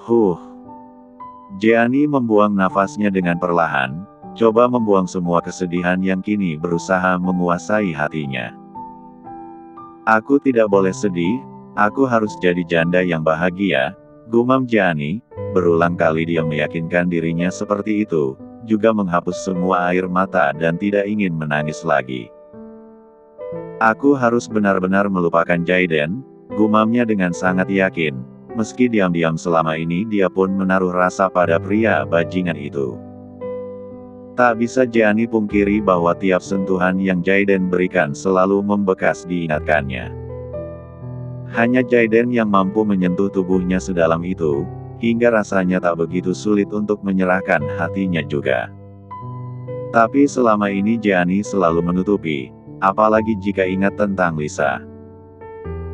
Huh. Jeannie membuang nafasnya dengan perlahan, coba membuang semua kesedihan yang kini berusaha menguasai hatinya. Aku tidak boleh sedih, aku harus jadi janda yang bahagia, gumam Jeannie. Berulang kali dia meyakinkan dirinya seperti itu, juga menghapus semua air mata dan tidak ingin menangis lagi. Aku harus benar-benar melupakan Jaiden, gumamnya dengan sangat yakin, meski diam-diam selama ini dia pun menaruh rasa pada pria bajingan itu. Tak bisa Jeannie pungkiri bahwa tiap sentuhan yang Jaiden berikan selalu membekas diingatkannya. Hanya Jaiden yang mampu menyentuh tubuhnya sedalam itu, hingga rasanya tak begitu sulit untuk menyerahkan hatinya juga. Tapi selama ini Jeannie selalu menutupi, apalagi jika ingat tentang Lisa.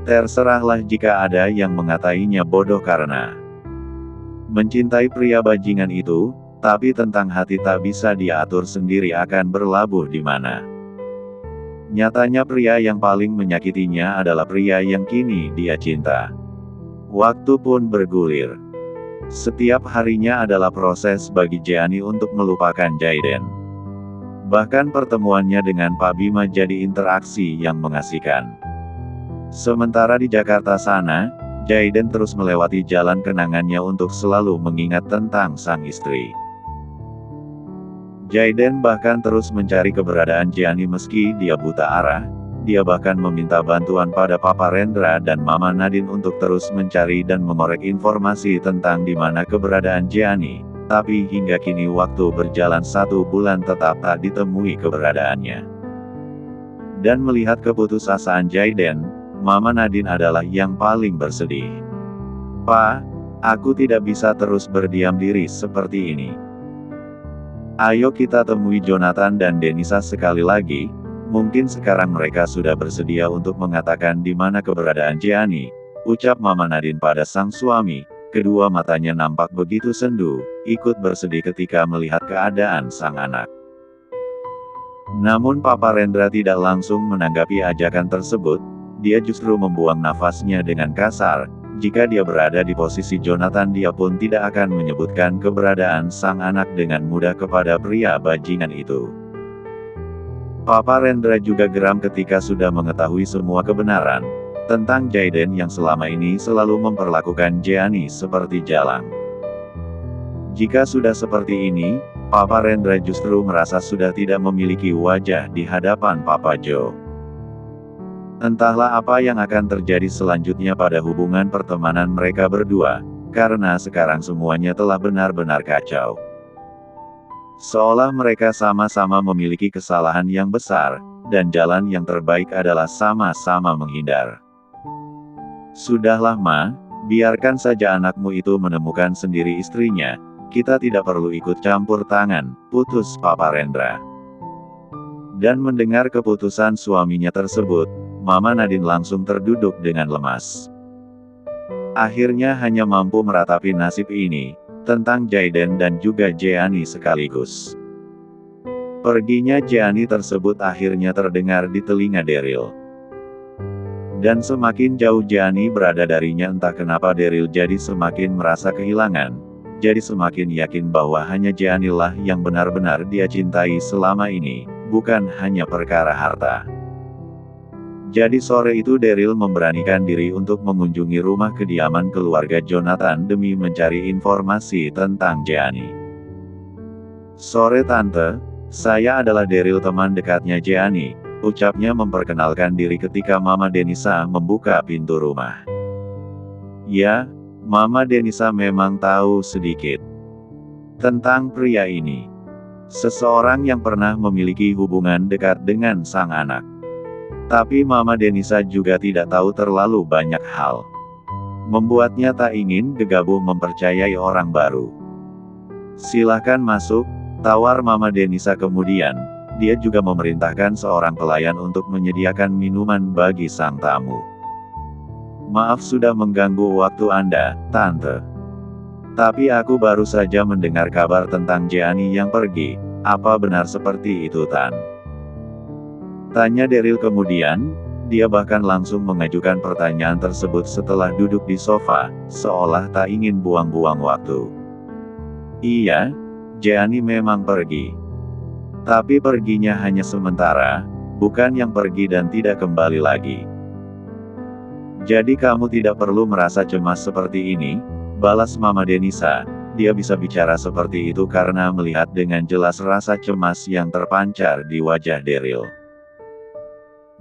Terserahlah jika ada yang mengatainya bodoh karena mencintai pria bajingan itu, tapi tentang hati tak bisa dia atur sendiri akan berlabuh di mana. Nyatanya pria yang paling menyakitinya adalah pria yang kini dia cinta. Waktu pun bergulir. Setiap harinya adalah proses bagi Jeannie untuk melupakan Jaiden. Bahkan pertemuannya dengan Pak Bima jadi interaksi yang mengasihkan. Sementara di Jakarta sana, Jaiden terus melewati jalan kenangannya untuk selalu mengingat tentang sang istri. Jaiden bahkan terus mencari keberadaan Jeannie meski dia buta arah. Dia bahkan meminta bantuan pada Papa Rendra dan Mama Nadine untuk terus mencari dan mengorek informasi tentang di mana keberadaan Jeannie. Tapi hingga kini waktu berjalan 1 bulan tetap tak ditemui keberadaannya. Dan melihat keputusasaan Jaiden, Mama Nadine adalah yang paling bersedih. "Pa, aku tidak bisa terus berdiam diri seperti ini. Ayo kita temui Jonathan dan Denisa sekali lagi. Mungkin sekarang mereka sudah bersedia untuk mengatakan di mana keberadaan Jeannie," ucap Mama Nadine pada sang suami. Kedua matanya nampak begitu sendu, ikut bersedih ketika melihat keadaan sang anak. Namun Papa Rendra tidak langsung menanggapi ajakan tersebut, dia justru membuang nafasnya dengan kasar. Jika dia berada di posisi Jonathan, dia pun tidak akan menyebutkan keberadaan sang anak dengan mudah kepada pria bajingan itu. Papa Rendra juga geram ketika sudah mengetahui semua kebenaran tentang Jaiden yang selama ini selalu memperlakukan Jeannie seperti jalang. Jika sudah seperti ini, Papa Rendra justru merasa sudah tidak memiliki wajah di hadapan Papa Joe. Entahlah apa yang akan terjadi selanjutnya pada hubungan pertemanan mereka berdua, karena sekarang semuanya telah benar-benar kacau. Seolah mereka sama-sama memiliki kesalahan yang besar, dan jalan yang terbaik adalah sama-sama menghindar. "Sudahlah Ma, biarkan saja anakmu itu menemukan sendiri istrinya, kita tidak perlu ikut campur tangan," putus Papa Rendra. Dan mendengar keputusan suaminya tersebut, Mama Nadine langsung terduduk dengan lemas. Akhirnya hanya mampu meratapi nasib ini, tentang Jaiden dan juga Jeannie sekaligus. Perginya Jeannie tersebut akhirnya terdengar di telinga Daryl. Dan semakin jauh Jeannie berada darinya, entah kenapa Daryl jadi semakin merasa kehilangan, jadi semakin yakin bahwa hanya Jeannie lah yang benar-benar dia cintai selama ini, bukan hanya perkara harta. Jadi sore itu Daryl memberanikan diri untuk mengunjungi rumah kediaman keluarga Jonathan demi mencari informasi tentang Jeannie. "Sore Tante, saya adalah Daryl, teman dekatnya Jeannie," ucapnya memperkenalkan diri ketika Mama Denisa membuka pintu rumah. Ya, Mama Denisa memang tahu sedikit tentang pria ini. Seseorang yang pernah memiliki hubungan dekat dengan sang anak. Tapi Mama Denisa juga tidak tahu terlalu banyak hal. Membuatnya tak ingin gegabah mempercayai orang baru. "Silahkan masuk," tawar Mama Denisa kemudian. Dia juga memerintahkan seorang pelayan untuk menyediakan minuman bagi sang tamu. "Maaf sudah mengganggu waktu Anda, Tante. Tapi aku baru saja mendengar kabar tentang Jeannie yang pergi. Apa benar seperti itu, Tan?" tanya Daryl kemudian. Dia bahkan langsung mengajukan pertanyaan tersebut setelah duduk di sofa, seolah tak ingin buang-buang waktu. Iya, Jeannie memang pergi. Tapi perginya hanya sementara, bukan yang pergi dan tidak kembali lagi. Jadi kamu tidak perlu merasa cemas seperti ini, balas Mama Denisa. Dia bisa bicara seperti itu karena melihat dengan jelas rasa cemas yang terpancar di wajah Daryl.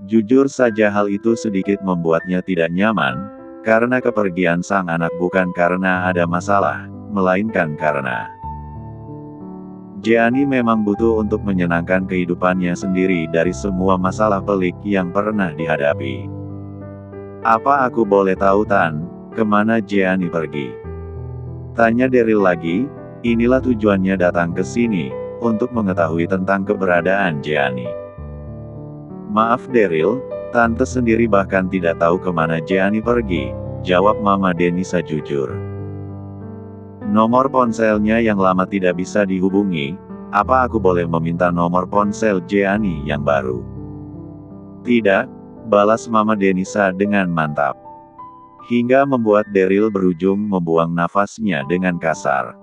Jujur saja hal itu sedikit membuatnya tidak nyaman, karena kepergian sang anak bukan karena ada masalah, melainkan karena Jeannie memang butuh untuk menyenangkan kehidupannya sendiri dari semua masalah pelik yang pernah dihadapi. Apa aku boleh tahu Tan, kemana Jeannie pergi? Tanya Daryl lagi. Inilah tujuannya datang ke sini, untuk mengetahui tentang keberadaan Jeannie. Maaf Daryl, Tante sendiri bahkan tidak tahu kemana Jeannie pergi, jawab Mama Denisa jujur. Nomor ponselnya yang lama tidak bisa dihubungi, apa aku boleh meminta nomor ponsel Jeannie yang baru? Tidak, balas Mama Denisa dengan mantap. Hingga membuat Daryl berujung membuang nafasnya dengan kasar.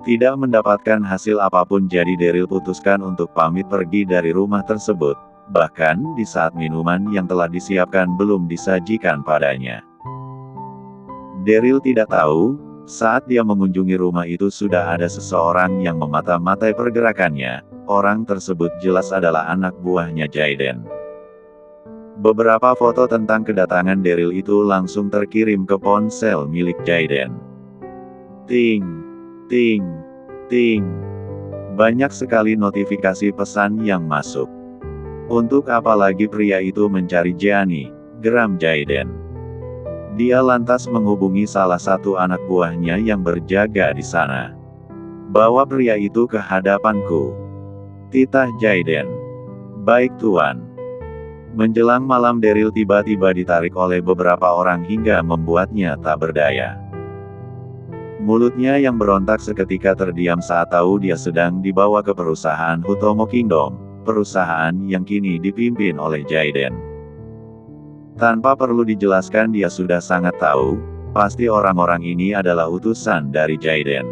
Tidak mendapatkan hasil apapun jadi Daryl putuskan untuk pamit pergi dari rumah tersebut, bahkan di saat minuman yang telah disiapkan belum disajikan padanya. Daryl tidak tahu, saat dia mengunjungi rumah itu sudah ada seseorang yang memata-matai pergerakannya. Orang tersebut jelas adalah anak buahnya Jayden. Beberapa foto tentang kedatangan Daryl itu langsung terkirim ke ponsel milik Jayden. Ting, ting, ting. Banyak sekali notifikasi pesan yang masuk. Untuk apa lagi pria itu mencari Jeannie, geram Jayden. Dia lantas menghubungi salah satu anak buahnya yang berjaga di sana. Bawa pria itu ke hadapanku. Titah Jayden. Baik Tuan. Menjelang malam Daryl tiba-tiba ditarik oleh beberapa orang hingga membuatnya tak berdaya. Mulutnya yang berontak seketika terdiam saat tahu dia sedang dibawa ke perusahaan Hutomo Kingdom, perusahaan yang kini dipimpin oleh Jayden. Tanpa perlu dijelaskan dia sudah sangat tahu, pasti orang-orang ini adalah utusan dari Jayden.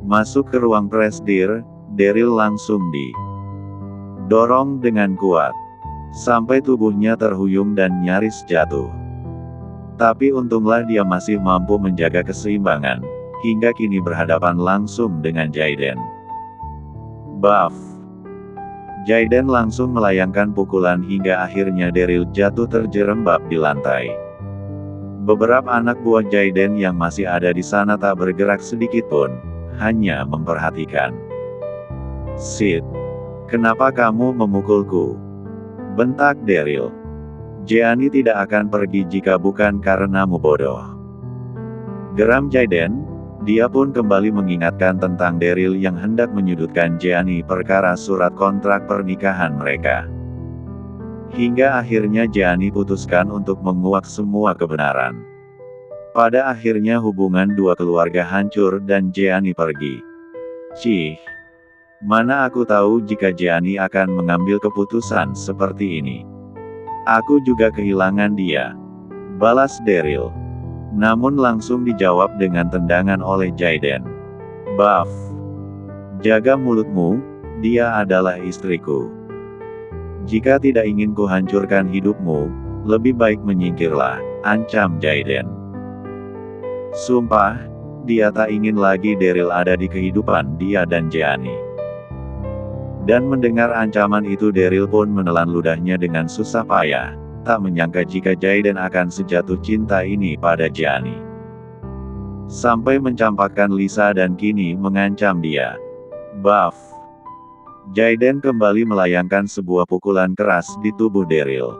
Masuk ke ruang presidir, Daryl langsung didorong dengan kuat. Sampai tubuhnya terhuyung dan nyaris jatuh. Tapi untunglah dia masih mampu menjaga keseimbangan, hingga kini berhadapan langsung dengan Jayden. Buff. Jayden langsung melayangkan pukulan hingga akhirnya Daryl jatuh terjerembab di lantai. Beberapa anak buah Jayden yang masih ada di sana tak bergerak sedikit pun, hanya memperhatikan. Sid, kenapa kamu memukulku? Bentak Daryl. Jeannie tidak akan pergi jika bukan karenamu bodoh. Geram Jayden, dia pun kembali mengingatkan tentang Daryl yang hendak menyudutkan Jeannie perkara surat kontrak pernikahan mereka. Hingga akhirnya Jeannie putuskan untuk menguak semua kebenaran. Pada akhirnya hubungan dua keluarga hancur dan Jeannie pergi. Cih. Mana aku tahu jika Jeannie akan mengambil keputusan seperti ini. Aku juga kehilangan dia. Balas Daryl. Namun langsung dijawab dengan tendangan oleh Jayden. Buff. Jaga mulutmu, dia adalah istriku. Jika tidak ingin kuhancurkan hidupmu, lebih baik menyingkirlah, ancam Jayden. Sumpah, dia tak ingin lagi Daryl ada di kehidupan dia dan Jeannie. Dan mendengar ancaman itu Daryl pun menelan ludahnya dengan susah payah, tak menyangka jika Jayden akan sejatuh cinta ini pada Jeannie. Sampai mencampakkan Lisa dan kini mengancam dia. Buff. Jayden kembali melayangkan sebuah pukulan keras di tubuh Daryl.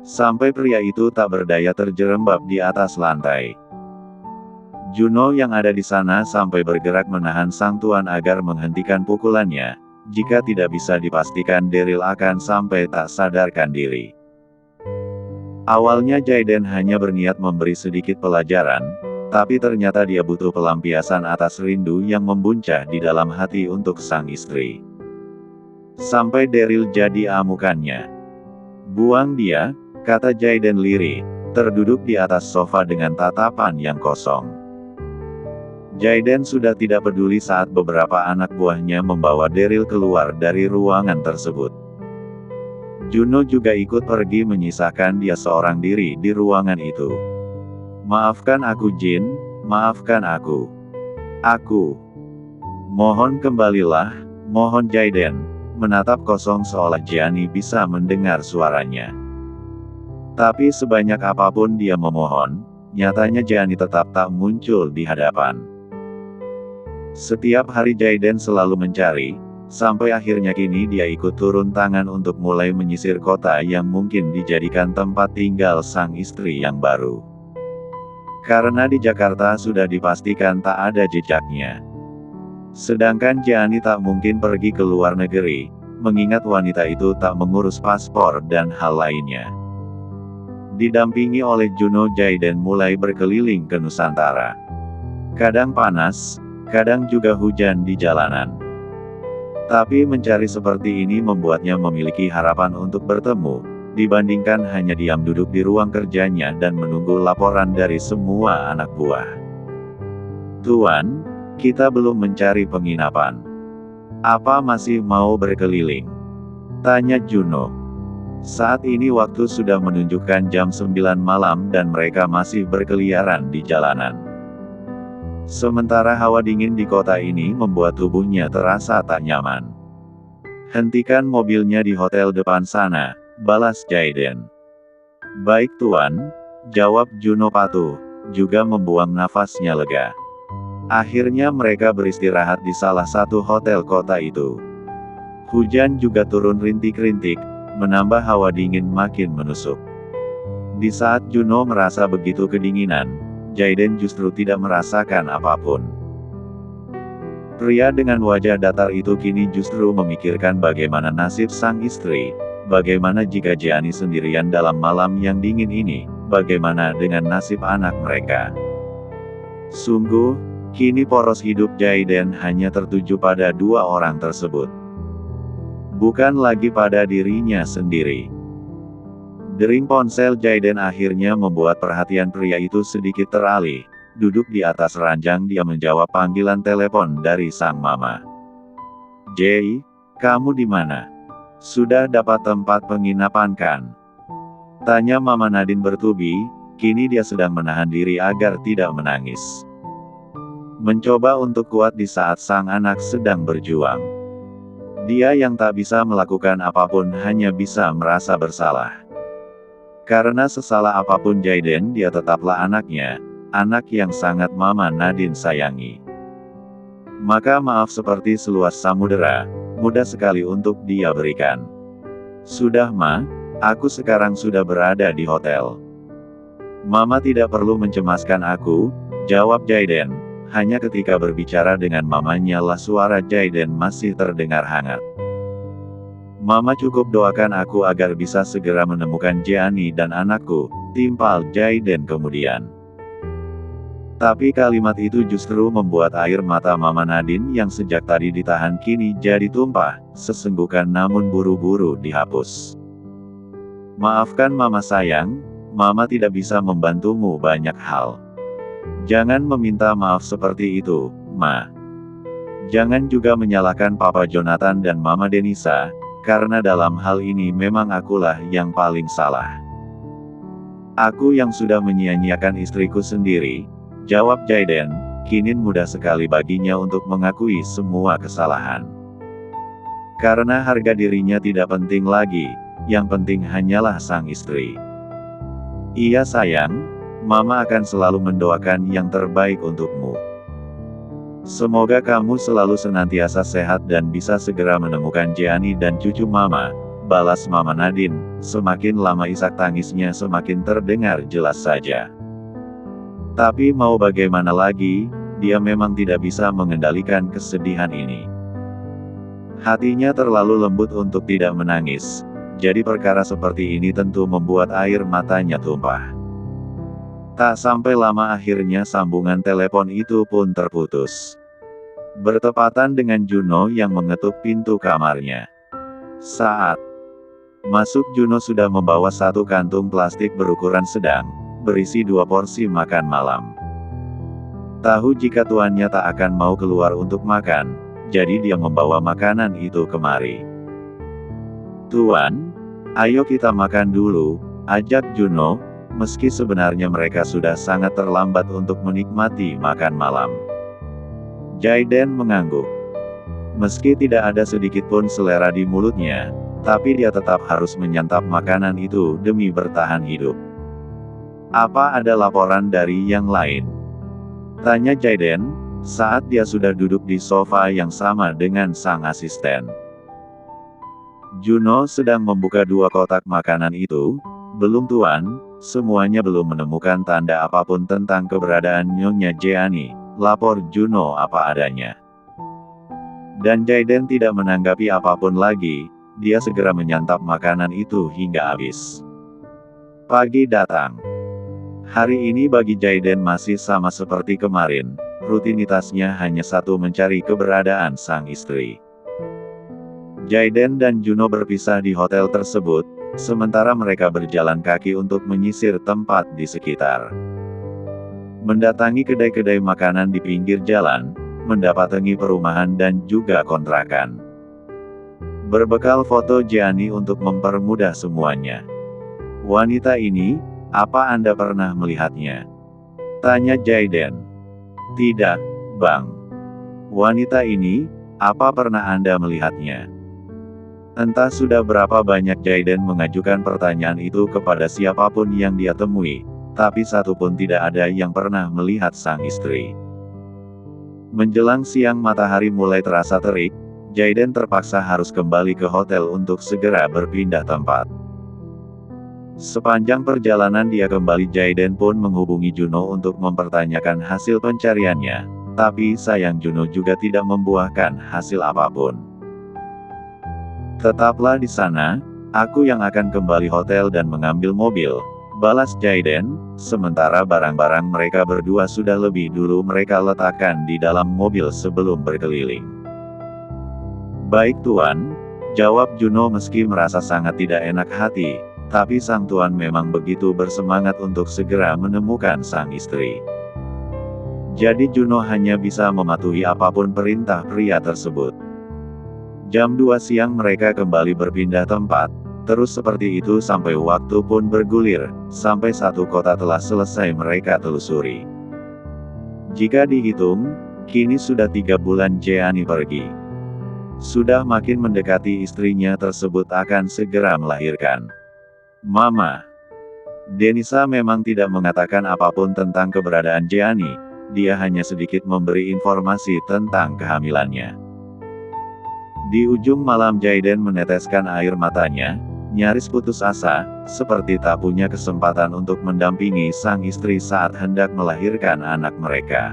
Sampai pria itu tak berdaya terjerembab di atas lantai. Juno yang ada di sana sampai bergerak menahan sang tuan agar menghentikan pukulannya. Jika tidak bisa dipastikan Daryl akan sampai tak sadarkan diri. Awalnya Jayden hanya berniat memberi sedikit pelajaran, tapi ternyata dia butuh pelampiasan atas rindu yang membuncah di dalam hati untuk sang istri. Sampai Daryl jadi amukannya. Buang dia, kata Jaiden lirih, terduduk di atas sofa dengan tatapan yang kosong. Jaiden sudah tidak peduli saat beberapa anak buahnya membawa Daryl keluar dari ruangan tersebut. Juno juga ikut pergi menyisakan dia seorang diri di ruangan itu. Maafkan aku Jin, maafkan aku. Aku. Mohon kembalilah, mohon Jaiden, menatap kosong seolah Gianni bisa mendengar suaranya. Tapi sebanyak apapun dia memohon, nyatanya Gianni tetap tak muncul di hadapan. Setiap hari Jaiden selalu mencari, sampai akhirnya kini dia ikut turun tangan untuk mulai menyisir kota yang mungkin dijadikan tempat tinggal sang istri yang baru. Karena di Jakarta sudah dipastikan tak ada jejaknya. Sedangkan Gianni tak mungkin pergi ke luar negeri, mengingat wanita itu tak mengurus paspor dan hal lainnya. Didampingi oleh Juno, Jaiden mulai berkeliling ke Nusantara. Kadang panas, kadang juga hujan di jalanan. Tapi mencari seperti ini membuatnya memiliki harapan untuk bertemu, dibandingkan hanya diam duduk di ruang kerjanya dan menunggu laporan dari semua anak buah. Tuan, kita belum mencari penginapan. Apa masih mau berkeliling? Tanya Juno. Saat ini waktu sudah menunjukkan jam 9 malam dan mereka masih berkeliaran di jalanan. Sementara hawa dingin di kota ini membuat tubuhnya terasa tak nyaman. Hentikan mobilnya di hotel depan sana, balas Jaiden. Baik tuan, jawab Juno patuh, juga membuang nafasnya lega. Akhirnya mereka beristirahat di salah satu hotel kota itu. Hujan juga turun rintik-rintik, menambah hawa dingin makin menusuk. Di saat Juno merasa begitu kedinginan, Jaiden justru tidak merasakan apapun. Pria dengan wajah datar itu kini justru memikirkan bagaimana nasib sang istri, bagaimana jika Gianni sendirian dalam malam yang dingin ini, bagaimana dengan nasib anak mereka. Sungguh, kini poros hidup Jaiden hanya tertuju pada dua orang tersebut. Bukan lagi pada dirinya sendiri. Dering ponsel Jaiden akhirnya membuat perhatian pria itu sedikit teralih. Duduk di atas ranjang dia menjawab panggilan telepon dari sang mama. Jay, kamu di mana? Sudah dapat tempat penginapan kan? Tanya Mama Nadine bertubi, kini dia sedang menahan diri agar tidak menangis. Mencoba untuk kuat di saat sang anak sedang berjuang. Dia yang tak bisa melakukan apapun hanya bisa merasa bersalah. Karena sesalah apapun Jaiden, dia tetaplah anaknya, anak yang sangat Mama Nadine sayangi. Maka maaf seperti seluas samudera, mudah sekali untuk dia berikan. Sudah Ma, aku sekarang sudah berada di hotel. Mama tidak perlu mencemaskan aku, jawab Jaiden. Hanya ketika berbicara dengan mamanya lah suara Jaiden masih terdengar hangat. Mama cukup doakan aku agar bisa segera menemukan Gianni dan anakku, timpal Jaiden kemudian. Tapi kalimat itu justru membuat air mata Mama Nadine yang sejak tadi ditahan kini jadi tumpah, sesenggukan namun buru-buru dihapus. Maafkan Mama sayang, Mama tidak bisa membantumu banyak hal. Jangan meminta maaf seperti itu, Ma. Jangan juga menyalahkan Papa Jonathan dan Mama Denisa, karena dalam hal ini memang akulah yang paling salah. Aku yang sudah menyia-nyiakan istriku sendiri, jawab Jaiden, kini mudah sekali baginya untuk mengakui semua kesalahan. Karena harga dirinya tidak penting lagi, yang penting hanyalah sang istri. Iya sayang, Mama akan selalu mendoakan yang terbaik untukmu. Semoga kamu selalu senantiasa sehat dan bisa segera menemukan Gianni dan cucu Mama, balas Mama Nadine. Semakin lama isak tangisnya semakin terdengar jelas saja. Tapi mau bagaimana lagi, dia memang tidak bisa mengendalikan kesedihan ini. Hatinya terlalu lembut untuk tidak menangis, jadi perkara seperti ini tentu membuat air matanya tumpah. Tak sampai lama akhirnya sambungan telepon itu pun terputus. Bertepatan dengan Juno yang mengetuk pintu kamarnya. Saat Masuk Juno sudah membawa satu kantung plastik berukuran sedang, berisi 2 porsi makan malam. Tahu jika tuannya tak akan mau keluar untuk makan, jadi dia membawa makanan itu kemari. "Tuan, ayo kita makan dulu," ajak Juno, meski sebenarnya mereka sudah sangat terlambat untuk menikmati makan malam. Jaiden mengangguk. Meski tidak ada sedikit pun selera di mulutnya, tapi dia tetap harus menyantap makanan itu demi bertahan hidup. "Apa ada laporan dari yang lain?" tanya Jaiden, saat dia sudah duduk di sofa yang sama dengan sang asisten. Juno sedang membuka 2 kotak makanan itu. "Belum tuan, semuanya belum menemukan tanda apapun tentang keberadaan Nyonya Jeannie," lapor Juno apa adanya. Dan Jaiden tidak menanggapi apapun lagi, dia segera menyantap makanan itu hingga habis. Pagi datang. Hari ini bagi Jaiden masih sama seperti kemarin, rutinitasnya hanya satu, mencari keberadaan sang istri. Jaiden dan Juno berpisah di hotel tersebut, sementara mereka berjalan kaki untuk menyisir tempat di sekitar. Mendatangi kedai-kedai makanan di pinggir jalan, mendatangi perumahan dan juga kontrakan. Berbekal foto Jeannie untuk mempermudah semuanya. "Wanita ini, apa Anda pernah melihatnya?" tanya Jaiden. "Tidak, Bang. Wanita ini, apa pernah Anda melihatnya?" Entah sudah berapa banyak Jaiden mengajukan pertanyaan itu kepada siapapun yang dia temui, tapi satu pun tidak ada yang pernah melihat sang istri. Menjelang siang matahari mulai terasa terik, Jaiden terpaksa harus kembali ke hotel untuk segera berpindah tempat. Sepanjang perjalanan dia kembali, Jaiden pun menghubungi Juno untuk mempertanyakan hasil pencariannya, tapi sayang Juno juga tidak membuahkan hasil apapun. "Tetaplah di sana, aku yang akan kembali hotel dan mengambil mobil," balas Jaiden, sementara barang-barang mereka berdua sudah lebih dulu mereka letakkan di dalam mobil sebelum berkeliling. "Baik tuan," jawab Juno meski merasa sangat tidak enak hati, tapi sang tuan memang begitu bersemangat untuk segera menemukan sang istri. Jadi Juno hanya bisa mematuhi apapun perintah pria tersebut. Jam 2 siang mereka kembali berpindah tempat, terus seperti itu sampai waktu pun bergulir, sampai satu kota telah selesai mereka telusuri. Jika dihitung, kini sudah 3 bulan Jeannie pergi. Sudah makin mendekati istrinya tersebut akan segera melahirkan. "Mama." Denisa memang tidak mengatakan apapun tentang keberadaan Jeannie, dia hanya sedikit memberi informasi tentang kehamilannya. Di ujung malam Jaiden meneteskan air matanya, nyaris putus asa, seperti tak punya kesempatan untuk mendampingi sang istri saat hendak melahirkan anak mereka.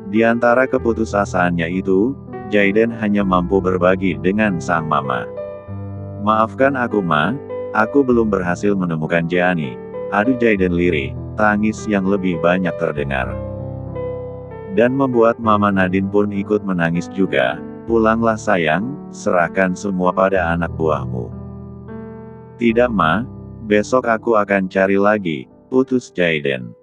Di antara keputusasaannya itu, Jaiden hanya mampu berbagi dengan sang mama. "Maafkan aku Ma, aku belum berhasil menemukan Jeannie." Adu Jaiden lirih, tangis yang lebih banyak terdengar. Dan membuat Mama Nadine pun ikut menangis juga. "Pulanglah sayang, serahkan semua pada anak buahmu." "Tidak Ma, besok aku akan cari lagi," putus Jaiden.